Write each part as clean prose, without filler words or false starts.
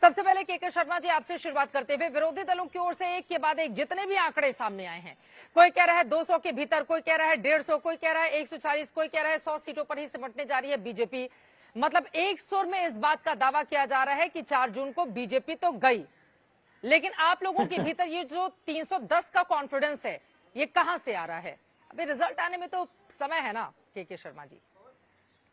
सबसे पहले के शर्मा जी, आपसे शुरुआत करते हुए, विरोधी दलों की ओर से एक के बाद एक जितने भी आंकड़े सामने आए हैं, कोई कह रहा है 200 के भीतर, कोई कह रहा है 150, कोई कह रहा है 140, कोई कह रहा है 100 सीटों पर ही सिमटने जा रही है बीजेपी। मतलब एक सुर में इस बात का दावा किया जा रहा है कि 4 जून को बीजेपी तो गई, लेकिन आप लोगों के भीतर ये जो 310 का कॉन्फिडेंस है, ये कहां से आ रहा है? अभी रिजल्ट आने में तो समय है ना के शर्मा जी।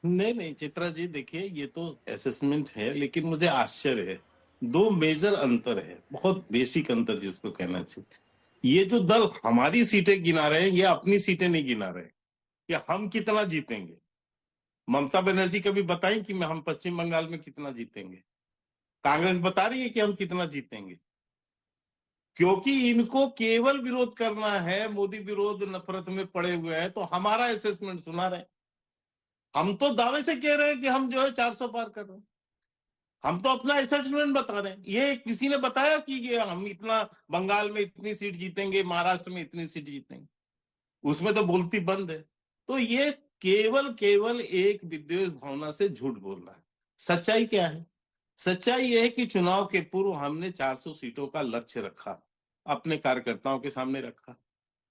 नहीं नहीं चित्रा जी, देखिए ये तो असेसमेंट है, लेकिन मुझे आश्चर्य है। दो मेजर अंतर है, बहुत बेसिक अंतर जिसको कहना चाहिए। ये जो दल हमारी सीटें गिना रहे हैं, ये अपनी सीटें नहीं गिना रहे कि हम कितना जीतेंगे। ममता बनर्जी कभी बताई कि हम पश्चिम बंगाल में कितना जीतेंगे? कांग्रेस बता रही है कि हम कितना जीतेंगे? क्योंकि इनको केवल विरोध करना है, मोदी विरोध नफरत में पड़े हुए हैं, तो हमारा असेसमेंट सुना रहे। हम तो दावे से कह रहे हैं कि हम जो है 400 पार कर रहे हैं। हम तो अपना असेसमेंट बता रहे हैं। ये किसी ने बताया कि ये हम इतना बंगाल में इतनी सीट जीतेंगे, महाराष्ट्र में इतनी सीट जीतेंगे? उसमें तो बोलती बंद है। तो ये केवल केवल एक विद्वेष भावना से झूठ बोल रहा है। सच्चाई क्या है? सच्चाई यह है कि चुनाव के पूर्व हमने 400 सीटों का लक्ष्य रखा, अपने कार्यकर्ताओं के सामने रखा,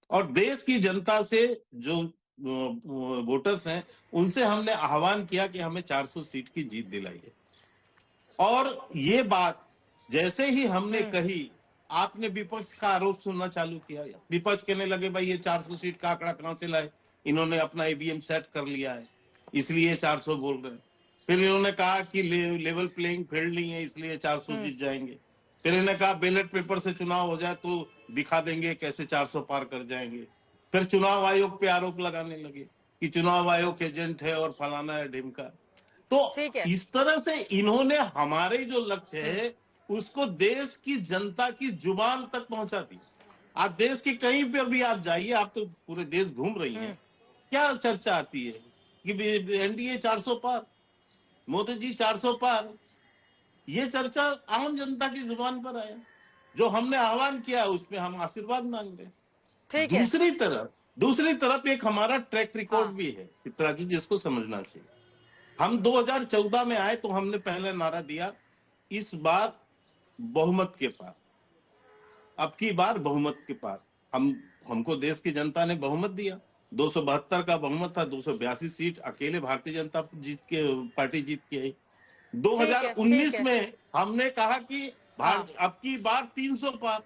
और देश की जनता से जो वोटर्स हैं उनसे हमने आह्वान किया कि हमें 400 सीट की जीत दिलाइए। और ये बात जैसे ही हमने कही, आपने विपक्ष का आरोप सुनना चालू किया। विपक्ष कहने लगे भाई ये 400 सीट का आंकड़ा कहां से लाए, इन्होंने अपना ईवीएम सेट कर लिया है इसलिए 400 बोल रहे हैं। फिर इन्होंने कहा कि लेवल प्लेइंग फील्ड नहीं है इसलिए 400 जीत जाएंगे। फिर इन्होंने कहा बैलेट पेपर से चुनाव हो जाए तो दिखा देंगे कैसे 400 पार कर जाएंगे। फिर चुनाव आयोग पे आरोप लगाने लगे कि चुनाव आयोग एजेंट है और फलाना है ढिमका। तो इस तरह से इन्होंने हमारे जो लक्ष्य है उसको देश की जनता की जुबान तक पहुंचा दी। आज देश के कहीं पर भी आप जाइए, आप तो पूरे देश घूम रही हैं, क्या चर्चा आती है कि एनडीए 400 पार, मोदी जी 400 पार। ये चर्चा आम जनता की जुबान पर आया। जो हमने आह्वान किया उसमें हम आशीर्वाद मांग रहे हैं। दूसरी तरफ एक हमारा ट्रैक रिकॉर्ड भी है चित्रा जी, जिसको समझना चाहिए। हम 2014 में आए तो हमने पहले नारा दिया, इस बार बहुमत के पार, अब की बार बहुमत के पार। हमको देश की जनता ने बहुमत दिया। 272 का बहुमत था, 282 सीट अकेले भारतीय जनता पार्टी जीत के आई। 2019 में हमने कहा कि अब की बार 300 पार।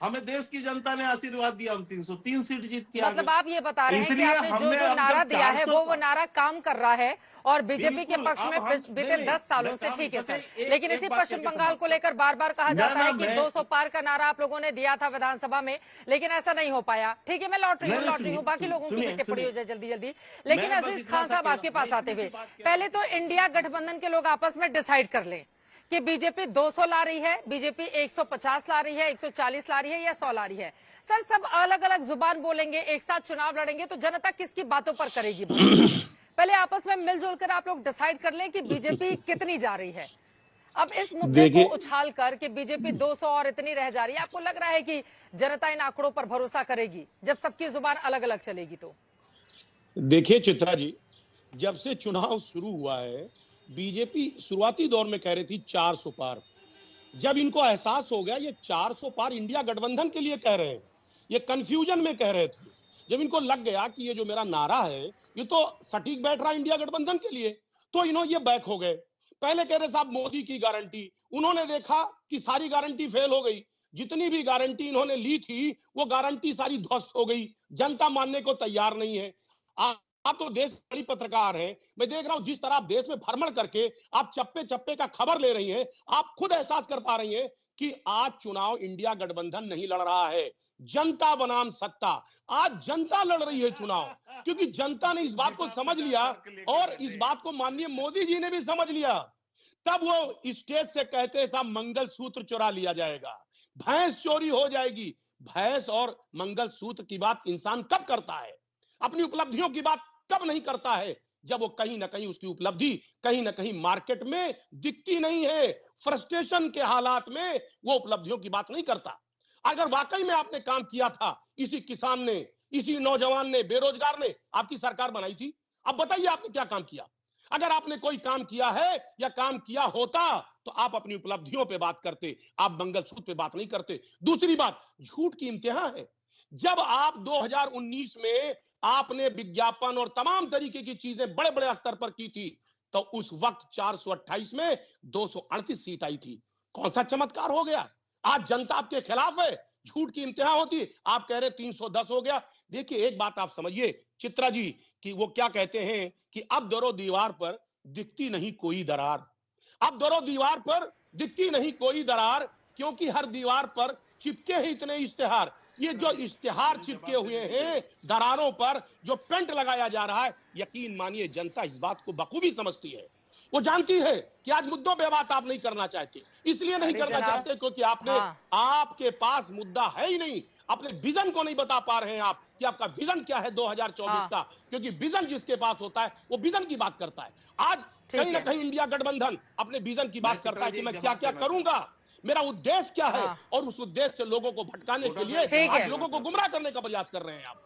हमें देश की जनता ने आशीर्वाद दिया, हम 303 सीट जीत के मतलब आप ये बता रहे हैं कि आपने जो नारा दिया है वो नारा काम कर रहा है और बीजेपी के पक्ष में बीते 10 सालों से। ठीक है सर, लेकिन इसी पश्चिम बंगाल को लेकर बार बार कहा जाता है कि 200 पार का नारा आप लोगों ने दिया था विधानसभा में, लेकिन ऐसा नहीं हो पाया। ठीक है, मैं लौट रही हूँ बाकी लोगों की टिप्पणी हो जाए जल्दी जल्दी। लेकिन अजीज खान साहब, आपके पास आते हुए, पहले तो इंडिया गठबंधन के लोग आपस में डिसाइड कर लें कि बीजेपी 200 ला रही है, बीजेपी 150 ला रही है, 140 ला रही है या 100 ला रही है। सर, सब अलग अलग जुबान बोलेंगे, एक साथ चुनाव लड़ेंगे तो जनता किसकी बातों पर करेगी? पहले आपस में मिलजुल कर आप लोग डिसाइड कर लें कि बीजेपी कितनी जा रही है। अब इस मुद्दे को उछाल कर कि बीजेपी 200 और इतनी रह जा रही है, आपको लग रहा है कि जनता इन आंकड़ों पर भरोसा करेगी जब सबकी जुबान अलग अलग चलेगी? तो देखिए चित्रा जी, जब से चुनाव शुरू हुआ है, बीजेपी शुरुआती दौर में कह रही थी 400 पार। जब इनको एहसास हो गया ये 400 पार इंडिया गठबंधन के लिए कह रहे हैं, ये कंफ्यूजन में कह रहे थे। जब इनको लग गया कि ये जो मेरा नारा है ये तो सटीक बैठ रहा इंडिया गठबंधन के लिए, तो इन्होंने ये बैक हो गए। पहले कह रहे साहब मोदी की गारंटी, उन्होंने देखा कि सारी गारंटी फेल हो गई। जितनी भी गारंटी इन्होंने ली थी वो गारंटी सारी ध्वस्त हो गई। जनता मानने को तैयार नहीं है। आप तो देश बड़ी पत्रकार हैं, मैं देख रहा हूं जिस तरह आप देश में भ्रमण करके आप चप्पे चप्पे का खबर ले रही हैं, आप खुद एहसास कर पा रही हैं कि आज चुनाव इंडिया गठबंधन नहीं लड़ रहा है, जनता बनाम सत्ता। आज जनता लड़ रही है चुनाव, क्योंकि जनता ने इस बात को समझ लिया और इस बात को माननीय मोदी जी ने भी समझ लिया। तब वो स्टेज से कहते हैं साहब मंगल सूत्र चुरा लिया जाएगा, भैंस चोरी हो जाएगी। भैंस और मंगल सूत्र की बात इंसान कब करता है? अपनी उपलब्धियों की बात कब नहीं करता है? जब वो कहीं ना कहीं उसकी उपलब्धि कहीं ना कहीं मार्केट में दिखती नहीं है, फ्रस्ट्रेशन के हालात में वो उपलब्धियों की बात नहीं करता। अगर वाकई में आपने काम किया था, इसी किसान ने, इसी नौजवान ने, बेरोजगार ने आपकी सरकार बनाई थी, अब बताइए आपने क्या काम किया? अगर आपने कोई काम किया है या काम किया होता तो आप अपनी उपलब्धियों पे बात करते, आप मंगलसूत्र पे बात नहीं करते। दूसरी बात, झूठ की इंतहा है। जब आप 2019 में आपने विज्ञापन और तमाम तरीके की चीजें बड़े बड़े स्तर पर की थी, तो उस वक्त 428 में 238 सीट आई थी। कौन सा चमत्कार हो गया? आज जनता आपके खिलाफ है, झूठ की इंतहा होती, आप कह रहे 310 हो गया। देखिए एक बात आप समझिए चित्रा जी, कि वो क्या कहते हैं कि अब दरो दीवार पर दिखती नहीं कोई दरार। अब दरो दीवार पर दिखती नहीं कोई दरार, क्योंकि हर दीवार पर चिपके हैं इतने इश्तेहार। ये जो इश्तेहार चिपके हुए हैं दरारों पर, जो पेंट लगाया जा रहा है, यकीन मानिए जनता इस बात को बखूबी समझती है। वो जानती है कि आज मुद्दों पे बात आप नहीं करना चाहते, इसलिए नहीं करना चाहते क्योंकि आपके पास मुद्दा है ही नहीं। अपने विजन को नहीं बता पा रहे हैं आप कि आपका विजन क्या है 2024 का, क्योंकि विजन जिसके पास होता है वो विजन की बात करता है। आज कहीं ना कहीं इंडिया गठबंधन अपने विजन की बात करता है कि मैं क्या क्या करूंगा, मेरा उद्देश्य क्या है, और उस उद्देश्य से लोगों को भटकाने के लिए आज लोगों को गुमराह करने का प्रयास कर रहे हैं आप।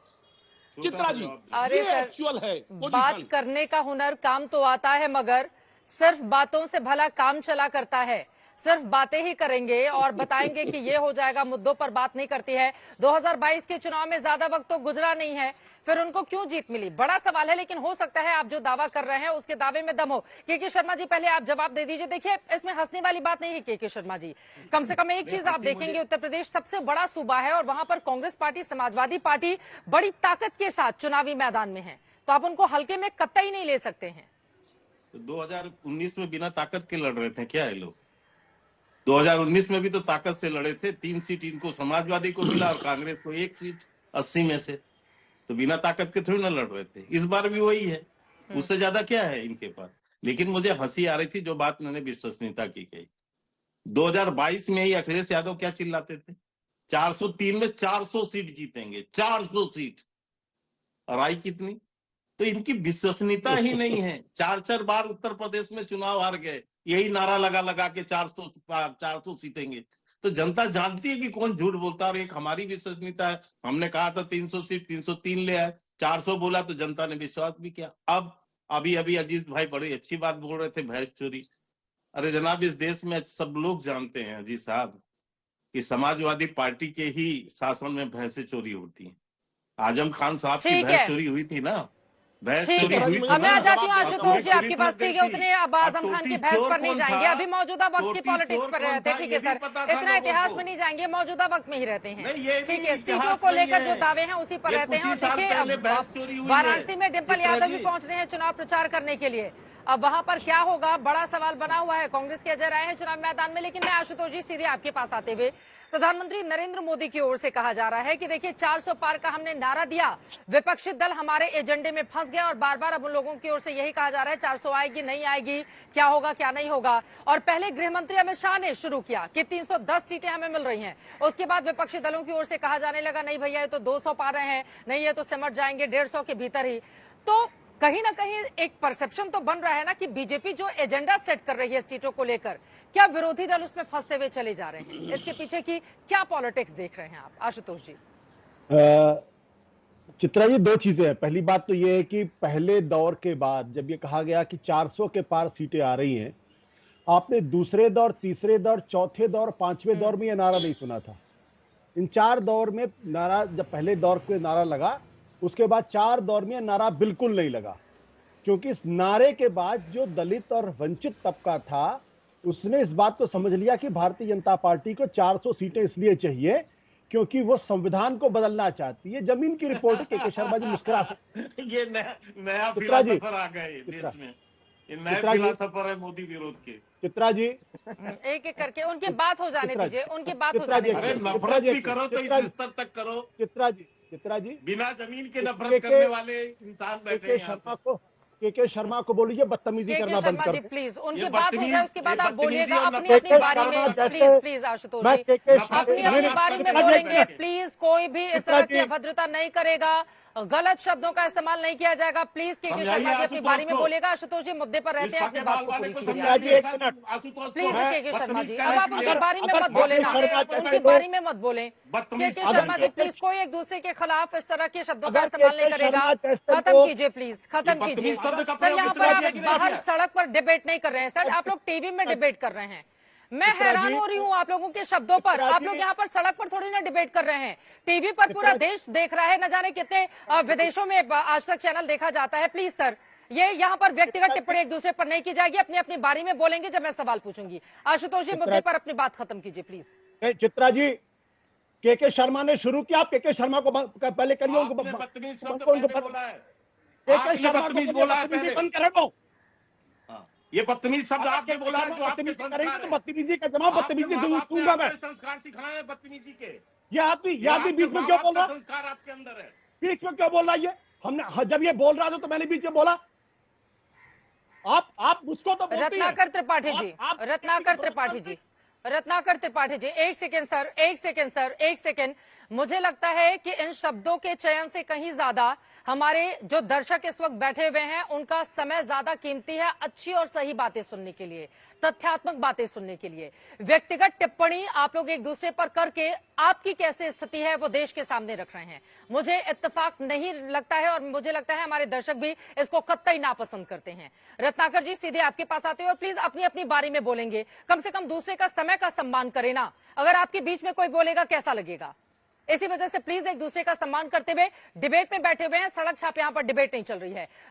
चित्रा जी, ये एक्चुअल है। बात करने का हुनर काम तो आता है, मगर सिर्फ बातों से भला काम चला करता है। सिर्फ बातें ही करेंगे और बताएंगे कि ये हो जाएगा, मुद्दों पर बात नहीं करती है। 2022 के चुनाव में ज्यादा वक्त तो गुजरा नहीं है, फिर उनको क्यों जीत मिली, बड़ा सवाल है। लेकिन हो सकता है आप जो दावा कर रहे हैं उसके दावे में दम हो। के शर्मा जी, पहले आप जवाब दे दीजिए। देखिए, इसमें हंसने वाली बात नहीं है के शर्मा जी। कम से कम एक चीज आप देखेंगे, उत्तर प्रदेश सबसे बड़ा सूबा है और वहां पर कांग्रेस पार्टी, समाजवादी पार्टी बड़ी ताकत के साथ चुनावी मैदान में है, तो आप उनको हल्के में कतई नहीं ले सकते हैं। 2019 में बिना ताकत के लड़ रहे थे क्या ये लोग? 2019 में भी तो ताकत से लड़े थे। 3 सीट इनको समाजवादी को मिला और कांग्रेस को 1 सीट 80 में से, तो बिना ताकत के थोड़ी ना लड़ रहे थे। इस बार भी वही है, उससे ज्यादा क्या है इनके पास। लेकिन मुझे हंसी आ रही थी जो बात मैंने विश्वसनीयता की कही। 2022 में ही अखिलेश यादव क्या चिल्लाते थे, 403 में 400 सीट जीतेंगे, 400 सीट, और आई कितनी? तो इनकी विश्वसनीयता ही नहीं है। 4 बार उत्तर प्रदेश में चुनाव हार गए, यही नारा लगा लगा के 400 सीटेंगे। तो जनता जानती है कि कौन झूठ बोलता है, और एक हमारी विश्वसनीयता है। हमने कहा था 300 सीट, 303 ले आए, 400 बोला तो जनता ने विश्वास भी किया। अब अभी अजीत भाई बड़ी अच्छी बात बोल रहे थे, भैंस चोरी। अरे जनाब, इस देश में सब लोग जानते हैं अजीत साहब कि समाजवादी पार्टी के ही शासन में भैंसें चोरी होती हैं। आजम खान साहब की भैंस चोरी हुई थी ना, ठीक है। मैं आ जाती हूँ आशुतोष जी आपके पास। ठीक है, उतने अब आजम खान की भैंस पर नहीं जाएंगे, अभी मौजूदा वक्त की पॉलिटिक्स पर रहते हैं। ठीक है सर, इतना इतिहास में नहीं जाएंगे, मौजूदा वक्त में ही रहते हैं। ठीक है, सीटों को लेकर जो दावे हैं उसी पर रहते हैं। और देखिए, वाराणसी में डिम्पल यादव भी पहुंच रहे हैं चुनाव प्रचार करने के लिए। अब वहां पर क्या होगा, बड़ा सवाल बना हुआ है। कांग्रेस के अजय राय हैं चुनाव मैदान में। लेकिन मैं आशुतोष जी सीधे आपके पास आते हुए, प्रधानमंत्री नरेंद्र मोदी की ओर से कहा जा रहा है कि देखिए 400 पार का हमने नारा दिया, विपक्षी दल हमारे एजेंडे में फंस गया, और बार बार अब उन लोगों की ओर से यही कहा जा रहा है 400 आएगी नहीं आएगी, क्या होगा क्या नहीं होगा। और पहले गृह मंत्री अमित शाह ने शुरू किया कि 310 सीटें हमें मिल रही हैं। उसके बाद विपक्षी दलों की ओर से कहा जाने लगा नहीं भैया ये तो 200 पा रहे हैं, नहीं ये तो सिमट जाएंगे 150 के भीतर ही। तो कहीं ना कहीं एक परसेप्शन तो बन रहा है ना कि बीजेपी जो एजेंडा सेट कर रही है सीटों को लेकर, क्या विरोधी दल उसमें फंसते हुए चले जा रहे हैं? इसके पीछे की क्या पॉलिटिक्स देख रहे हैं आप आशुतोष जी? चित्रा जी, 2 चीजें हैं। पहली बात तो ये है कि पहले दौर के बाद जब ये कहा गया कि 400 के पार सीटें आ रही हैं, आपने दूसरे दौर, तीसरे दौर, चौथे दौर, 5वें दौर में ये नारा नहीं सुना था। इन 4 दौर में नारा, जब पहले दौर पे नारा लगा, उसके बाद 4 दौर में नारा बिल्कुल नहीं लगा, क्योंकि इस नारे के बाद जो दलित और वंचित तबका था उसने इस बात को समझ लिया कि भारतीय जनता पार्टी को 400 सीटें इसलिए चाहिए क्योंकि वो संविधान को बदलना चाहती है। जमीन की रिपोर्ट के शर्मा जी मुस्कुरा ये नया फिलॉसफर आ गए देश में, ये नया फिलॉसफर है मोदी विरोध के। चित्रा जी, एक एक करके उनकी बात हो जाने दीजिए, उनकी बात हो जाने दीजिए। नफरत भी करो तो इस स्तर तक करो। चित्रा जी, बिना जमीन के नफरत करने वाले इंसान बैठे हैं। के शर्मा को बोलिए बदतमीजी करना बंद कर। प्लीज उनकी बात हो जाए, उसके बाद आप बोलिएगा अपनी अपनी बारी में। प्लीज आशुतोष जी अपनी अपनी बारी में बोलेंगे। प्लीज कोई भी इस तरह की अभद्रता नहीं करेगा, गलत शब्दों का इस्तेमाल नहीं किया जाएगा। प्लीज के शर्मा जी अपनी बारी में बोलेगा। आशुतोष जी मुद्दे पर रहते हैं, अपनी बात को पूरी कीजिए प्लीज। के शर्मा जी अब आप उनकी बारी में मत बोले ना, उनकी बारी में मत बोले। के शर्मा जी प्लीज, कोई एक दूसरे के खिलाफ इस तरह के शब्दों का इस्तेमाल नहीं करेगा। खत्म कीजिए प्लीज, खत्म कीजिए। शब्द का सर प्रयोग यहाँ इस पर तरह आप किया कि नहीं बाहर किया? सड़क पर डिबेट नहीं कर रहे हैं सर, आप लोग टीवी में डिबेट कर रहे हैं। मैं हैरान हो रही हूँ आप लोगों के शब्दों पर। आप लोग यहाँ पर सड़क पर थोड़ी ना डिबेट कर रहे हैं, टीवी पर पूरा देश देख रहा है, न जाने कितने विदेशों में आज तक चैनल देखा जाता है। प्लीज सर, ये यहाँ पर व्यक्तिगत टिप्पणी एक दूसरे पर नहीं की जाएगी, अपनी अपनी बारी में बोलेंगे जब मैं सवाल पूछूंगी। आशुतोष जी मुद्दे पर अपनी बात खत्म कीजिए प्लीज। चित्रा जी, के शर्मा ने शुरू किया, आप के शर्मा को पहले करिए। आपने बदतमीज शब्द पहले बोला है, के बदतमीज बोला है पहले। बंद करें वो। ये बदतमीज शब्द आपने बोला है, जो आपके संस्कार है। तो बदतमीजी का जवाब बदतमीजी दूंगा मैं। संस्कार सिखाए हैं बदतमीजी के। ये आदमी बीच में क्यों बोल रहा? संस्कार आपके अंदर है, बीच में क्यों बोल रहा है? ये हमने जब ये बोल रहा था तो मैंने बीच में बोला। आप उसको तो रत्नाकर त्रिपाठी जी, रत्नाकर त्रिपाठी जी, रत्नाकर त्रिपाठी जी, एक सेकेंड सर, एक सेकेंड सर, एक सेकेंड। मुझे लगता है कि इन शब्दों के चयन से कहीं ज्यादा हमारे जो दर्शक इस वक्त बैठे हुए हैं उनका समय ज्यादा कीमती है अच्छी और सही बातें सुनने के लिए, तथ्यात्मक बातें सुनने के लिए। व्यक्तिगत टिप्पणी आप लोग एक दूसरे पर करके आपकी कैसे स्थिति है वो देश के सामने रख रहे हैं। मुझे इत्तेफाक नहीं लगता है और मुझे लगता है हमारे दर्शक भी इसको कतई नापसंद करते हैं। रत्नाकर जी सीधे आपके पास आते हैं और प्लीज अपनी अपनी बारी में बोलेंगे, कम से कम दूसरे का समय का सम्मान करें ना। अगर आपके बीच में कोई बोलेगा कैसा लगेगा? इसी वजह से प्लीज एक दूसरे का सम्मान करते हुए डिबेट में बैठे हुए हैं, सड़क छाप यहाँ पर डिबेट नहीं चल रही है।